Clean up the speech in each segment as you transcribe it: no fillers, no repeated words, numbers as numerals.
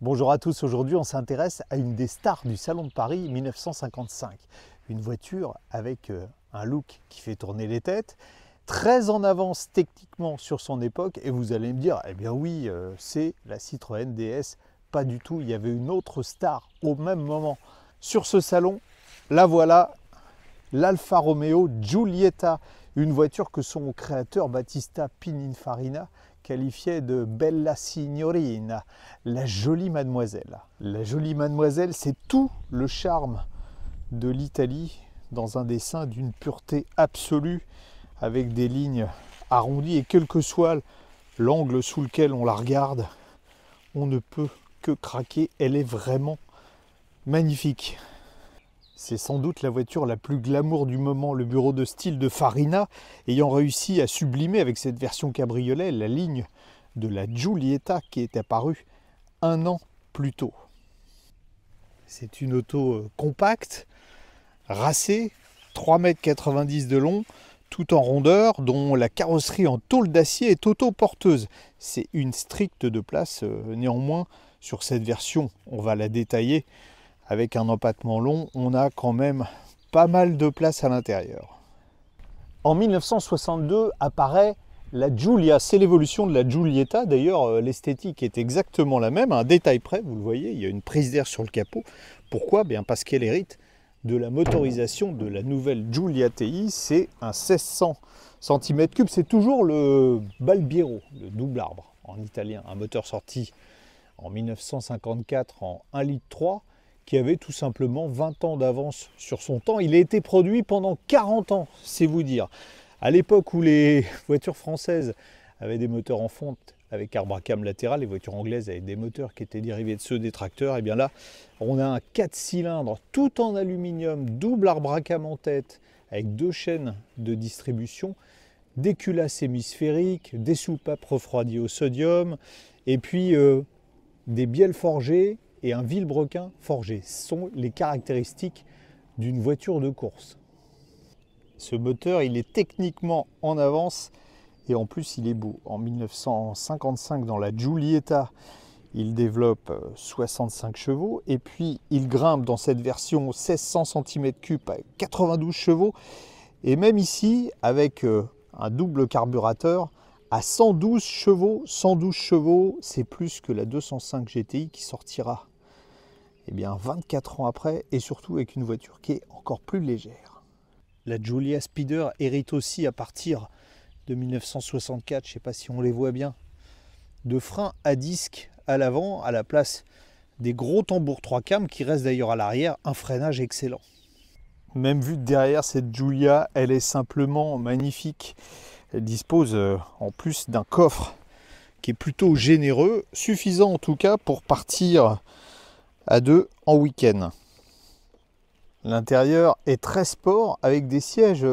Bonjour à tous, aujourd'hui on s'intéresse à une des stars du Salon de Paris 1955. Une voiture avec un look qui fait tourner les têtes, très en avance techniquement sur son époque, et vous allez me dire, eh bien oui, c'est la Citroën DS. Pas du tout, il y avait une autre star au même moment sur ce salon. La voilà, l'Alfa Romeo Giulietta, une voiture que son créateur Battista Pininfarina qualifiait de Bella Signorina, la jolie mademoiselle. La jolie mademoiselle, c'est tout le charme de l'Italie dans un dessin d'une pureté absolue, avec des lignes arrondies, et quel que soit l'angle sous lequel on la regarde, on ne peut que craquer. Elle est vraiment magnifique. C'est sans doute la voiture la plus glamour du moment, le bureau de style de Farina ayant réussi à sublimer avec cette version cabriolet la ligne de la Giulietta qui est apparue un an plus tôt. C'est une auto compacte, racée, 3,90 m de long, tout en rondeur, dont la carrosserie en tôle d'acier est autoporteuse. C'est une stricte de place néanmoins sur cette version, on va la détailler. Avec un empattement long, on a quand même pas mal de place à l'intérieur. En 1962 apparaît la Giulia, c'est l'évolution de la Giulietta. D'ailleurs, l'esthétique est exactement la même, à un détail près, vous le voyez, il y a une prise d'air sur le capot. Pourquoi? Bien parce qu'elle hérite de la motorisation de la nouvelle Giulia TI, c'est un 1600 cm3, c'est toujours le Balbiero, le double arbre en italien, un moteur sorti en 1954 en 1,3 litre, qui avait tout simplement 20 ans d'avance sur son temps. Il a été produit pendant 40 ans, c'est vous dire. À l'époque où les voitures françaises avaient des moteurs en fonte avec arbre à cam latéral, les voitures anglaises avaient des moteurs qui étaient dérivés de ceux des tracteurs, et bien là, on a un 4 cylindres tout en aluminium, double arbre à cam en tête, avec 2 chaînes de distribution, des culasses hémisphériques, des soupapes refroidies au sodium, et puis des bielles forgées et un vilebrequin forgé. Ce sont les caractéristiques d'une voiture de course. Ce moteur, il est techniquement en avance et en plus il est beau. En 1955, dans la Giulietta, il développe 65 chevaux et puis il grimpe dans cette version 1600 cm3 à 92 chevaux, et même ici avec un double carburateur à 112 chevaux. 112 chevaux, c'est plus que la 205 GTI qui sortira bien 24 ans après, et surtout avec une voiture qui est encore plus légère. La Giulia Speeder hérite aussi à partir de 1964, je ne sais pas si on les voit bien, de freins à disque à l'avant à la place des gros tambours 3 cam qui restent d'ailleurs à l'arrière, un freinage excellent. Même vue de derrière, cette Giulia, elle est simplement magnifique. Elle dispose en plus d'un coffre qui est plutôt généreux, suffisant en tout cas pour partir à 2 en week-end. L'intérieur est très sport avec des sièges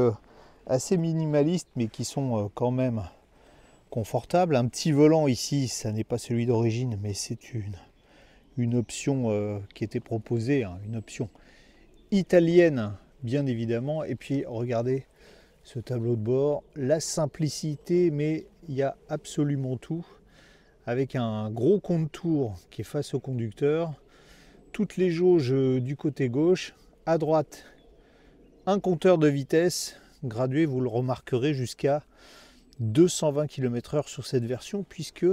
assez minimalistes mais qui sont quand même confortables. Un petit volant ici, ça n'est pas celui d'origine, mais c'est une option qui était proposée, hein, une option italienne bien évidemment. Et puis regardez ce tableau de bord, la simplicité, mais il y a absolument tout, avec un gros contour qui est face au conducteur. Toutes les jauges du côté gauche, à droite un compteur de vitesse gradué, vous le remarquerez, jusqu'à 220 km/h sur cette version, puisque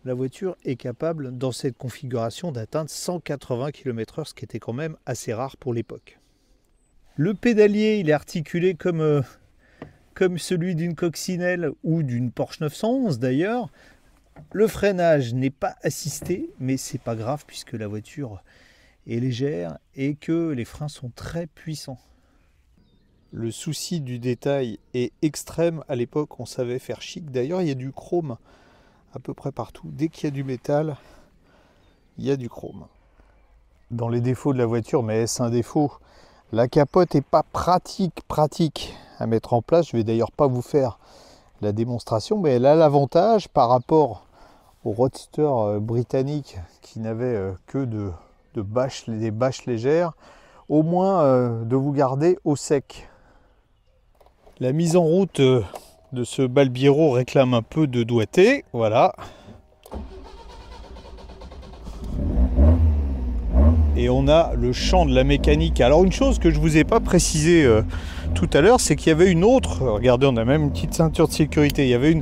la voiture est capable dans cette configuration d'atteindre 180 km/h, ce qui était quand même assez rare pour l'époque. Le pédalier, il est articulé comme celui d'une coccinelle ou d'une Porsche 911 d'ailleurs. Le freinage n'est pas assisté, mais c'est pas grave puisque la voiture est légère et que les freins sont très puissants. Le souci du détail est extrême. À l'époque, on savait faire chic. D'ailleurs, il y a du chrome à peu près partout. Dès qu'il y a du métal, il y a du chrome. Dans les défauts de la voiture, mais est-ce un défaut? La capote n'est pas pratique à mettre en place. Je vais d'ailleurs pas vous faire la démonstration, mais elle a l'avantage par rapport aux roadsters britanniques qui n'avaient que des bâches légères, au moins de vous garder au sec. La mise en route de ce Balbiero réclame un peu de doigté, voilà. et on a le champ de la mécanique. Alors une chose que je ne vous ai pas précisé tout à l'heure, c'est qu'il y avait une autre, regardez, on a même une petite ceinture de sécurité, il y avait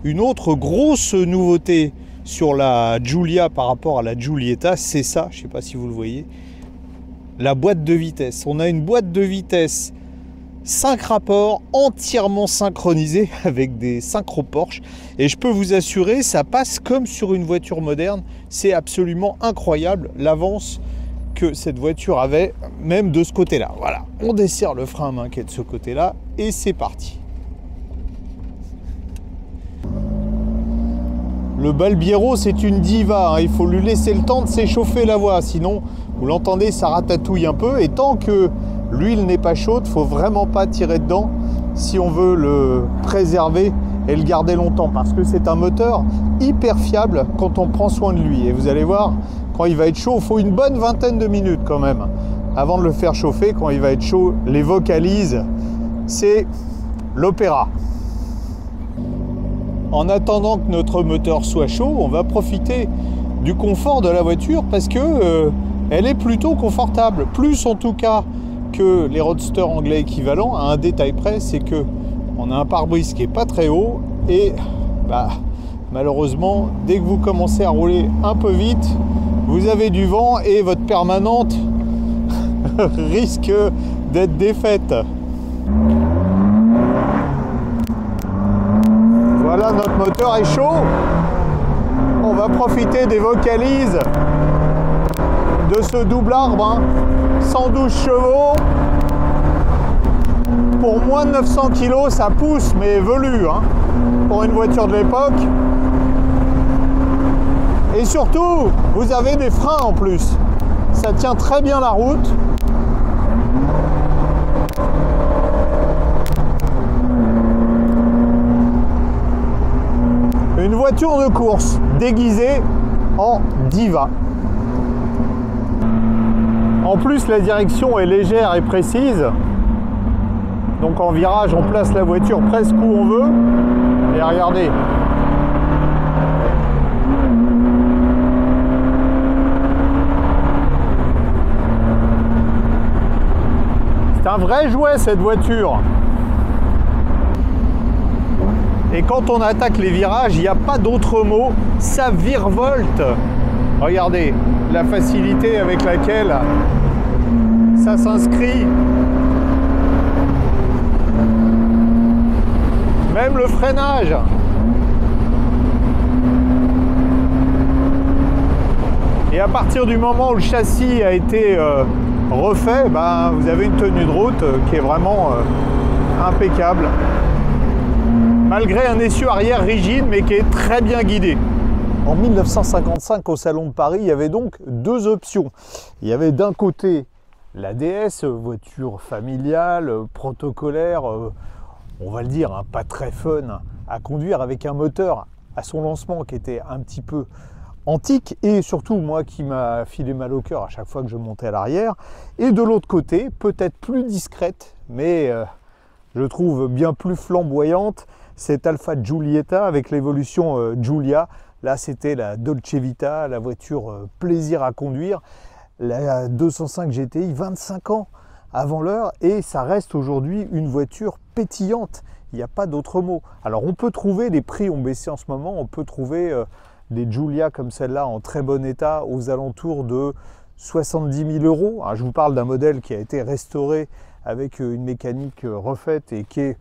une autre grosse nouveauté sur la Giulia par rapport à la Giulietta, c'est ça, je ne sais pas si vous le voyez, la boîte de vitesse. On a une boîte de vitesse 5 rapports entièrement synchronisés avec des synchro Porsche, et je peux vous assurer, ça passe comme sur une voiture moderne. C'est absolument incroyable l'avance que cette voiture avait, même de ce côté-là. Voilà, on desserre le frein à main qui est de ce côté-là, et c'est parti. Le Balbiero, c'est une diva, hein. Il faut lui laisser le temps de s'échauffer la voie, sinon, vous l'entendez, ça ratatouille un peu, et tant que l'huile n'est pas chaude, il ne faut vraiment pas tirer dedans si on veut le préserver et le garder longtemps, parce que c'est un moteur hyper fiable quand on prend soin de lui. Et vous allez voir, quand il va être chaud, il faut une bonne vingtaine de minutes quand même avant de le faire chauffer. Quand il va être chaud, les vocalises, c'est l'opéra. En attendant que notre moteur soit chaud, on va profiter du confort de la voiture, parce que elle est plutôt confortable, plus en tout cas que les roadsters anglais équivalents. À un détail près, c'est que on a un pare-brise qui est pas très haut, et malheureusement, dès que vous commencez à rouler un peu vite, vous avez du vent et votre permanente risque d'être défaite. Voilà, notre moteur est chaud. On va profiter des vocalises de ce double arbre, hein. 112 chevaux. Pour moins de 900 kg, ça pousse, mais velu, hein, pour une voiture de l'époque. Et surtout, vous avez des freins en plus. Ça tient très bien la route. Une voiture de course déguisée en diva. En plus, la direction est légère et précise. Donc en virage, on place la voiture presque où on veut. Et regardez. C'est un vrai jouet, cette voiture. Et quand on attaque les virages, il n'y a pas d'autre mot, ça virevolte. Regardez la facilité avec laquelle ça s'inscrit. Même le freinage. Et à partir du moment où le châssis a été refait, vous avez une tenue de route qui est vraiment impeccable. Malgré un essieu arrière rigide, mais qui est très bien guidé. En 1955, au Salon de Paris, il y avait donc deux options. Il y avait d'un côté la DS, voiture familiale, protocolaire, on va le dire, hein, pas très fun à conduire, avec un moteur à son lancement qui était un petit peu antique, et surtout moi qui m'a filé mal au cœur à chaque fois que je montais à l'arrière. Et de l'autre côté, peut-être plus discrète, mais je trouve bien plus flamboyante, cette Alfa Giulietta avec l'évolution Giulia. Là, c'était la Dolce Vita, la voiture plaisir à conduire. La 205 GTI, 25 ans avant l'heure, et ça reste aujourd'hui une voiture pétillante. Il n'y a pas d'autre mot. Alors, on peut trouver, les prix ont baissé en ce moment, on peut trouver des Giulia comme celle-là en très bon état aux alentours de 70 000 €. Alors, je vous parle d'un modèle qui a été restauré avec une mécanique refaite et qui est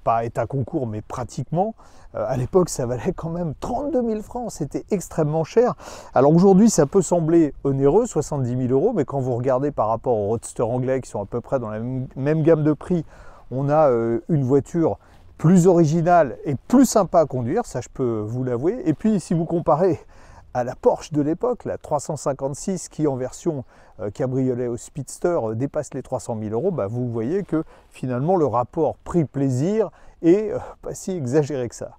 pas état concours, mais pratiquement. À l'époque, ça valait quand même 32 000 francs, c'était extrêmement cher. Alors aujourd'hui, ça peut sembler onéreux, 70 000 €, mais quand vous regardez par rapport aux roadsters anglais qui sont à peu près dans la même gamme de prix, on a une voiture plus originale et plus sympa à conduire, ça je peux vous l'avouer. Et puis si vous comparez à la Porsche de l'époque, la 356 qui en version cabriolet au Speedster dépasse les 300 000 €, vous voyez que finalement le rapport prix-plaisir est pas si exagéré que ça.